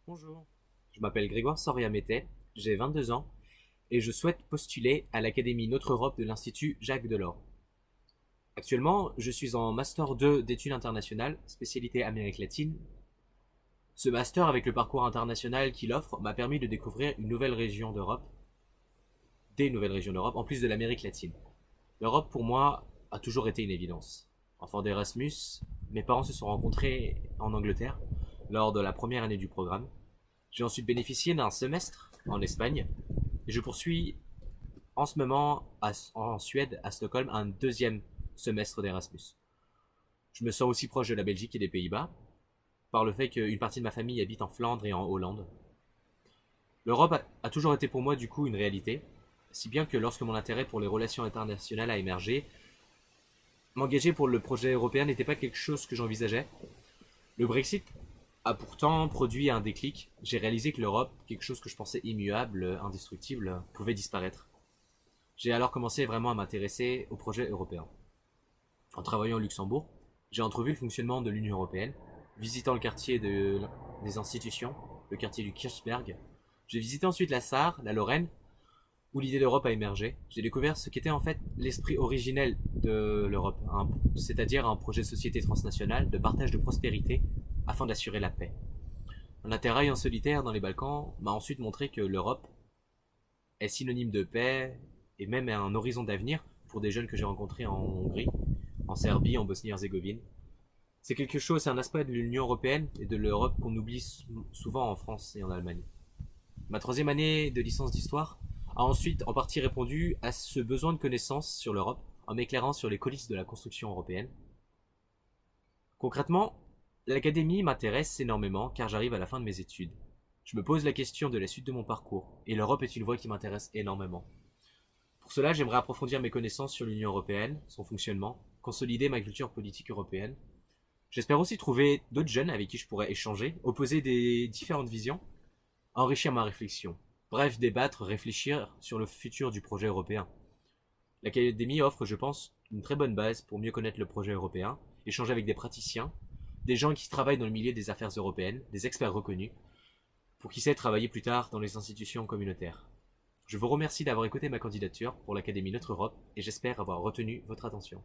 Bonjour, je m'appelle Grégoire Soria-Métais, j'ai 22 ans et je souhaite postuler à l'Académie Notre Europe de l'Institut Jacques Delors. Actuellement, je suis en Master 2 d'études internationales, spécialité Amérique latine. Ce master, avec le parcours international qu'il offre, m'a permis de découvrir une nouvelle région d'Europe, des nouvelles régions d'Europe, en plus de l'Amérique latine. L'Europe, pour moi, a toujours été une évidence. Enfant d'Erasmus, mes parents se sont rencontrés en Angleterre lors de la première année du programme. J'ai ensuite bénéficié d'un semestre en Espagne et je poursuis en ce moment en Suède, à Stockholm, un deuxième semestre d'Erasmus. Je me sens aussi proche de la Belgique et des Pays-Bas par le fait qu'une partie de ma famille habite en Flandre et en Hollande. L'Europe a toujours été pour moi du coup une réalité, si bien que lorsque mon intérêt pour les relations internationales a émergé, m'engager pour le projet européen n'était pas quelque chose que j'envisageais. Le Brexit a pourtant produit un déclic. J'ai réalisé que l'Europe, quelque chose que je pensais immuable, indestructible, pouvait disparaître. J'ai alors commencé vraiment à m'intéresser au projet européen. En travaillant au Luxembourg, j'ai entrevu le fonctionnement de l'Union européenne, visitant le quartier des institutions, le quartier du Kirchberg. J'ai visité ensuite la Sarre, la Lorraine, où l'idée d'Europe a émergé. J'ai découvert ce qu'était en fait l'esprit originel de l'Europe, c'est-à-dire un projet de société transnationale de partage de prospérité afin d'assurer la paix. Un attirail en solitaire dans les Balkans m'a ensuite montré que l'Europe est synonyme de paix et même un horizon d'avenir pour des jeunes que j'ai rencontrés en Hongrie, en Serbie, en Bosnie-Herzégovine. C'est quelque chose, c'est un aspect de l'Union européenne et de l'Europe qu'on oublie souvent en France et en Allemagne. Ma troisième année de licence d'histoire a ensuite en partie répondu à ce besoin de connaissances sur l'Europe en m'éclairant sur les coulisses de la construction européenne. Concrètement, l'académie m'intéresse énormément car j'arrive à la fin de mes études. Je me pose la question de la suite de mon parcours et l'Europe est une voie qui m'intéresse énormément. Pour cela, j'aimerais approfondir mes connaissances sur l'Union européenne, son fonctionnement, consolider ma culture politique européenne. J'espère aussi trouver d'autres jeunes avec qui je pourrais échanger, opposer des différentes visions, enrichir ma réflexion. Bref, débattre, réfléchir sur le futur du projet européen. L'Académie offre, je pense, une très bonne base pour mieux connaître le projet européen, échanger avec des praticiens, des gens qui travaillent dans le milieu des affaires européennes, des experts reconnus, pour qui sait travailler plus tard dans les institutions communautaires. Je vous remercie d'avoir écouté ma candidature pour l'Académie Notre Europe et j'espère avoir retenu votre attention.